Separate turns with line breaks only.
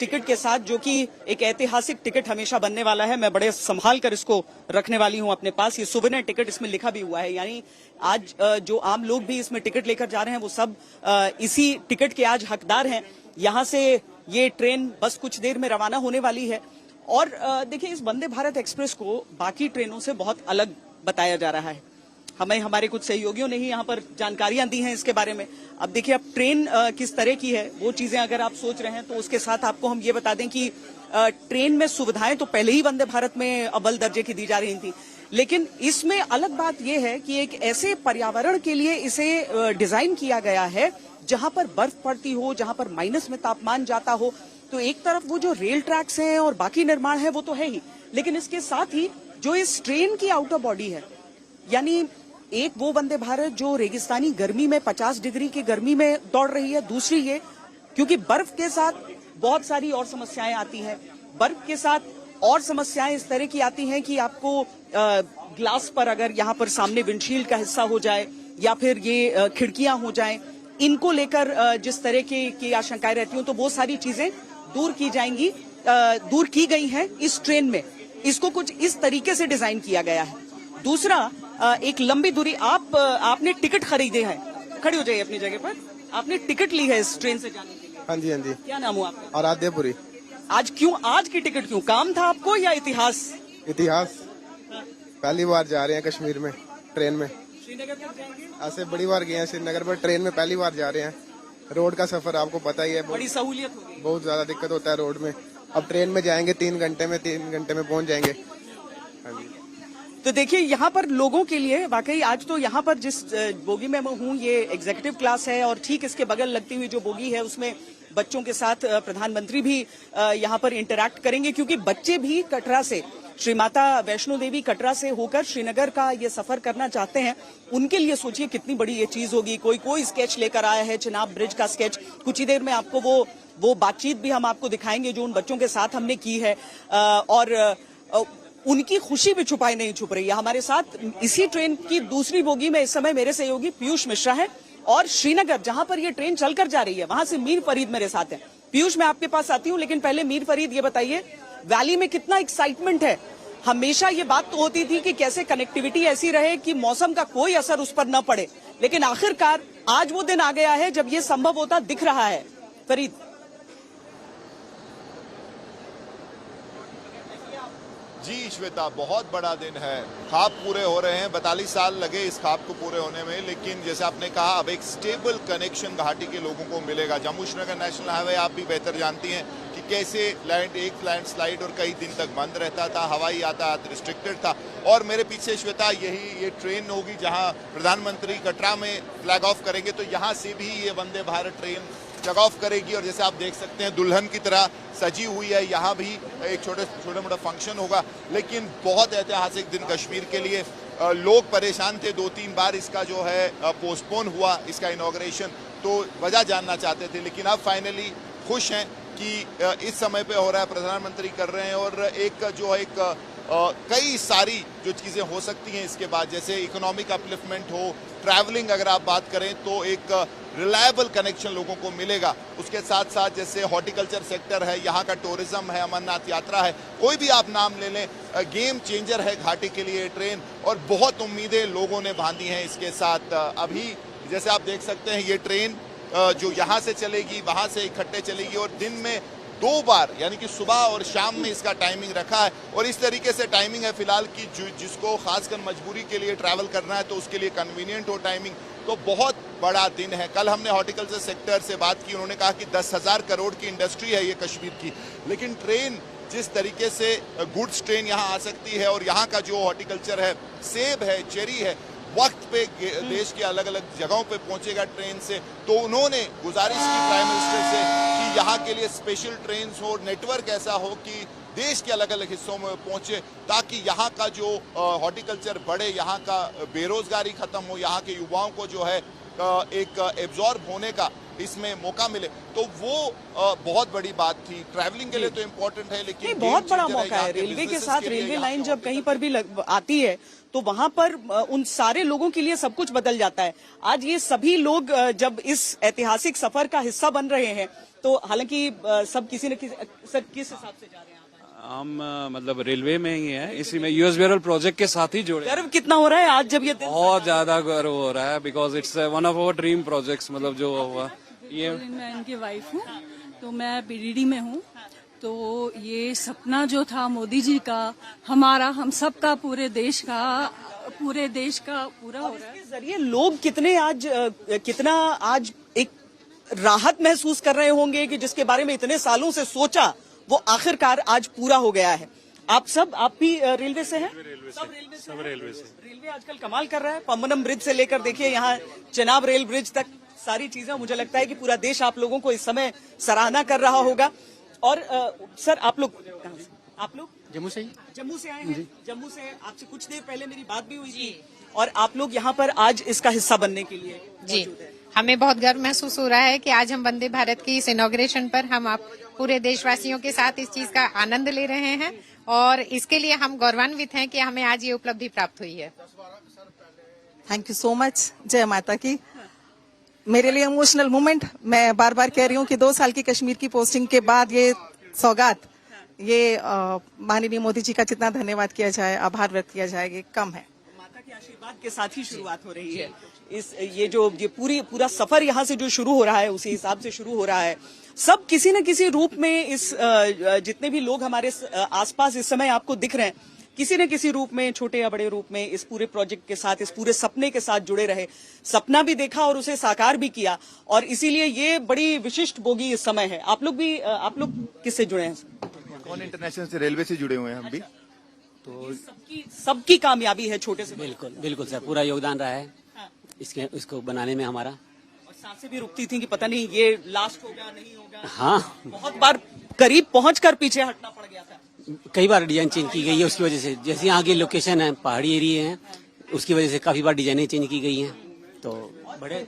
Ticket के साथ, जो कि एक ऐतिहासिक टिकट हमेशा बनने वाला है। मैं बड़े संभाल कर इसको रखने वाली हूं अपने पास। ये सुविनर टिकट, इसमें लिखा भी हुआ है, यानी आज जो आम लोग भी इसमें टिकट लेकर जा रहे हैं वो सब इसी टिकट के आज हकदार हैं। यहां से ये ट्रेन बस कुछ देर में रवाना होने वाली है। और देखिए, इस वंदे भारत एक्सप्रेस को बाकी ट्रेनों से बहुत अलग बताया जा रहा है। हमें हमारे कुछ सहयोगियों ने ही यहाँ पर जानकारियां दी हैं इसके बारे में। अब देखिए, अब ट्रेन किस तरह की है वो चीजें अगर आप सोच रहे हैं तो उसके साथ आपको हम ये बता दें कि ट्रेन में सुविधाएं तो पहले ही वंदे भारत में अव्वल दर्जे की दी जा रही थी, लेकिन इसमें अलग बात यह है कि एक ऐसे पर्यावरण के लिए इसे डिजाइन किया गया है जहां पर बर्फ पड़ती हो, जहां पर माइनस में तापमान जाता हो। तो एक तरफ वो जो रेल ट्रैक्स हैं और बाकी निर्माण है वो तो है ही, लेकिन इसके साथ ही जो इस ट्रेन की आउटर बॉडी है, यानी एक वो वंदे भारत जो रेगिस्तानी गर्मी में 50 डिग्री की गर्मी में दौड़ रही है, दूसरी ये क्योंकि बर्फ के साथ बहुत सारी और समस्याएं आती हैं। बर्फ के साथ और समस्याएं इस तरह की आती हैं कि आपको ग्लास पर, अगर यहाँ पर सामने विंडशील्ड का हिस्सा हो जाए या फिर ये खिड़कियां हो जाएं, इनको लेकर जिस तरह की आशंकाएं रहती हूं, तो वो सारी चीजें दूर की जाएंगी, दूर की गई हैं इस ट्रेन में। इसको कुछ इस तरीके से डिजाइन किया गया है। दूसरा, एक लंबी दूरी, आपने टिकट खरीदे हैं, खड़ी हो जाइए अपनी जगह पर। आपने टिकट ली है इस ट्रेन से जाने के लिए?
हाँ जी, हाँ जी।
क्या नाम हुआ आपका?
आराध्यपुरी।
आज क्यों, आज की टिकट क्यों? काम था आपको या इतिहास?
इतिहास। पहली बार जा रहे हैं कश्मीर में ट्रेन में।
श्रीनगर तक जाएंगे?
ऐसे बड़ी बार गए हैं श्रीनगर, पर ट्रेन में पहली बार जा रहे हैं। रोड का सफर आपको पता ही है,
बड़ी सहूलियत होगी।
बहुत ज्यादा दिक्कत होता है रोड में। अब ट्रेन में जाएंगे 3 घंटे में पहुंच जाएंगे। हाँ जी।
तो देखिए, यहाँ पर लोगों के लिए वाकई आज तो यहाँ पर जिस बोगी में मैं हूँ, ये एग्जीक्यूटिव क्लास है और ठीक इसके बगल लगती हुई जो बोगी है उसमें बच्चों के साथ प्रधानमंत्री भी यहाँ पर इंटरैक्ट करेंगे, क्योंकि बच्चे भी कटरा से, श्री माता वैष्णो देवी कटरा से होकर श्रीनगर का ये सफर करना चाहते हैं। उनके लिए सोचिए कितनी बड़ी ये चीज होगी। कोई स्केच लेकर आया है, चिनाब ब्रिज का स्केच। कुछ ही देर में आपको वो बातचीत भी हम आपको दिखाएंगे जो उन बच्चों के साथ हमने की है, और उनकी खुशी भी छुपाई नहीं छुप रही है। हमारे साथ इसी ट्रेन की दूसरी बोगी में इस समय मेरे सहयोगी पीयूष मिश्रा है, और श्रीनगर जहां पर ये ट्रेन चलकर जा रही है वहां से मीर फरीद मेरे साथ है। पीयूष, मैं आपके पास आती हूं, लेकिन पहले मीर फरीद ये बताइए, वैली में कितना एक्साइटमेंट है? हमेशा ये बात तो होती थी कि कैसे कनेक्टिविटी ऐसी रहे कि मौसम का कोई असर उस पर न पड़े, लेकिन आखिरकार आज वो दिन आ गया है जब ये संभव होता दिख रहा है। फरीद,
जी श्वेता, बहुत बड़ा दिन है। ख्वाब पूरे हो रहे हैं। 42 साल लगे इस ख्वाब को पूरे होने में, लेकिन जैसे आपने कहा, अब एक स्टेबल कनेक्शन घाटी के लोगों को मिलेगा। जम्मू श्रीनगर नेशनल हाईवे आप भी बेहतर जानती हैं कि कैसे एक लैंडस्लाइड और कई दिन तक बंद रहता था, हवाई यातायात रिस्ट्रिक्टेड था। और मेरे पीछे श्वेता ये ट्रेन होगी जहां प्रधानमंत्री कटरा में फ्लैग ऑफ करेंगे, तो यहाँ से भी ये Vande Bharat train tug of करेगी। और जैसे आप देख सकते हैं, दुल्हन की तरह सजी हुई है। यहाँ भी एक छोटा मोटा फंक्शन होगा, लेकिन बहुत ऐतिहासिक दिन कश्मीर के लिए। लोग परेशान थे, 2-3 बार इसका जो है पोस्टपोन हुआ, इसका इनॉग्रेशन, तो वजह जानना चाहते थे, लेकिन अब फाइनली खुश हैं कि इस समय पे हो रहा है, प्रधानमंत्री कर रहे हैं। और कई सारी जो चीज़ें हो सकती हैं इसके बाद, जैसे इकोनॉमिक अपलिफ्टमेंट हो, ट्रैवलिंग अगर आप बात करें तो एक रिलायबल कनेक्शन लोगों को मिलेगा। उसके साथ साथ जैसे हॉर्टिकल्चर सेक्टर है, यहाँ का टूरिज्म है, अमरनाथ यात्रा है, कोई भी आप नाम ले लें, गेम चेंजर है घाटी के लिए ट्रेन। और बहुत उम्मीदें लोगों ने बांधी हैं इसके साथ। अभी जैसे आप देख सकते हैं, ये ट्रेन जो यहाँ से चलेगी वहाँ से इकट्ठे चलेगी, और दिन में 2 बार, यानी कि सुबह और शाम में इसका टाइमिंग रखा है। और इस तरीके से टाइमिंग है फिलहाल कि जिसको खासकर मजबूरी के लिए ट्रैवल करना है तो उसके लिए कन्वीनियंट हो टाइमिंग। तो बहुत बड़ा दिन है। कल हमने हॉर्टिकल्चर सेक्टर से बात की, उन्होंने कहा कि 10,000 करोड़ की इंडस्ट्री है ये कश्मीर की, लेकिन ट्रेन जिस तरीके से गुड्स ट्रेन यहाँ आ सकती है, और यहाँ का जो हॉर्टिकल्चर है, सेब है, चेरी है, वक्त पे देश के अलग अलग जगहों पे पहुंचेगा ट्रेन से। तो उन्होंने गुजारिश की प्राइम मिनिस्टर से कि यहाँ के लिए स्पेशल ट्रेन हो, नेटवर्क ऐसा हो कि देश के अलग अलग हिस्सों में पहुंचे, ताकि यहाँ का जो हॉर्टिकल्चर बढ़े, यहाँ का बेरोजगारी खत्म हो, यहाँ के युवाओं को जो है एक एब्जॉर्ब होने का इसमें मौका मिले, तो वो बहुत बड़ी बात थी। ट्रैवलिंग के लिए तो इम्पोर्टेंट है, लेकिन
नहीं, बहुत बड़ा
game changer
मौका है।
यहाँ के
रेलवे के
businesses
साथ
के लिए,
रेलवे
यहाँ
लाइन
के
जब कहीं पर भी आती है तो वहां पर उन सारे लोगों के लिए सब कुछ बदल जाता है। आज ये सभी लोग जब इस ऐतिहासिक सफर का हिस्सा बन रहे हैं, तो हालांकि सब किसी न किसी, सर किस हिसाब से जा रहे हैं
हम मतलब रेलवे में ही है, इसी में यूएस बैरल प्रोजेक्ट के साथ ही जुड़े।
गर्व कितना हो रहा है आज जब ये दिन
बहुत ज्यादा गर्व हो रहा है, because it's one of our dream projects. मतलब जो हुआ ये,
मैं इनकी वाइफ हूँ, तो मैं पीडीडी में हूँ। तो ये सपना जो था मोदी जी का, हमारा, हम सब का, पूरे देश का पूरा हो रहा है।
इसके जरिए लोग कितना आज एक राहत महसूस कर रहे होंगे कि जिसके बारे में इतने सालों से सोचा वो आखिरकार आज पूरा हो गया है। आप भी रेलवे से हैं? सब रेलवे से। रेलवे आजकल कमाल कर रहा है, पम्बनम ब्रिज से लेकर देखिए यहाँ चेनाब रेल ब्रिज तक सारी चीजें, मुझे लगता है कि पूरा देश आप लोगों को इस समय सराहना कर रहा होगा। और सर आप लोग कहाँ से? आप लोग
जम्मू से
आए हैं। जम्मू से आपसे कुछ देर पहले मेरी बात भी हुई थी, और आप लोग यहाँ पर आज इसका हिस्सा बनने के लिए
जी, हमें बहुत गर्व महसूस हो रहा है कि आज हम वंदे भारत की इस इनॉग्रेशन पर हम आप पूरे देशवासियों के साथ इस चीज का आनंद ले रहे हैं, और इसके लिए हम गौरवान्वित हैं कि हमें आज ये उपलब्धि प्राप्त हुई है।
Thank you so much. जय माता की। मेरे लिए इमोशनल मोमेंट, मैं बार बार कह रही हूँ कि 2 साल की कश्मीर की पोस्टिंग के बाद ये सौगात, ये माननीय मोदी जी का जितना धन्यवाद किया जाए, आभार व्यक्त किया जाए, ये कम है।
माता के आशीर्वाद के साथ ही शुरुआत हो रही है। ये पूरा सफर यहाँ से जो शुरू हो रहा है उसी हिसाब से शुरू हो रहा है। सब किसी न किसी रूप में इस जितने भी लोग हमारे आसपास इस समय आपको दिख रहे हैं, किसी न किसी रूप में, छोटे या बड़े रूप में, इस पूरे प्रोजेक्ट के साथ, इस पूरे सपने के साथ जुड़े रहे। सपना भी देखा और उसे साकार भी किया, और इसीलिए ये बड़ी विशिष्ट बोगी इस समय है। आप लोग किससे जुड़े हैं?
कौन इंटरनेशनल से, रेलवे से जुड़े हुए हैं हम भी।
तो सबकी कामयाबी है, छोटे से
बिल्कुल सर, पूरा योगदान रहा है इसको बनाने में हमारा।
और सांसें भी रुकती थी कि पता नहीं ये लास्ट होगा नहीं होगा।
हाँ,
बहुत बार करीब पहुंचकर पीछे हटना पड़ गया था।
कई बार डिजाइन चेंज की गई है उसकी वजह से। जैसे यहाँ की लोकेशन है, पहाड़ी एरिया है, उसकी वजह से काफी बार डिजाइनें चेंज की गई हैं। तो बड़े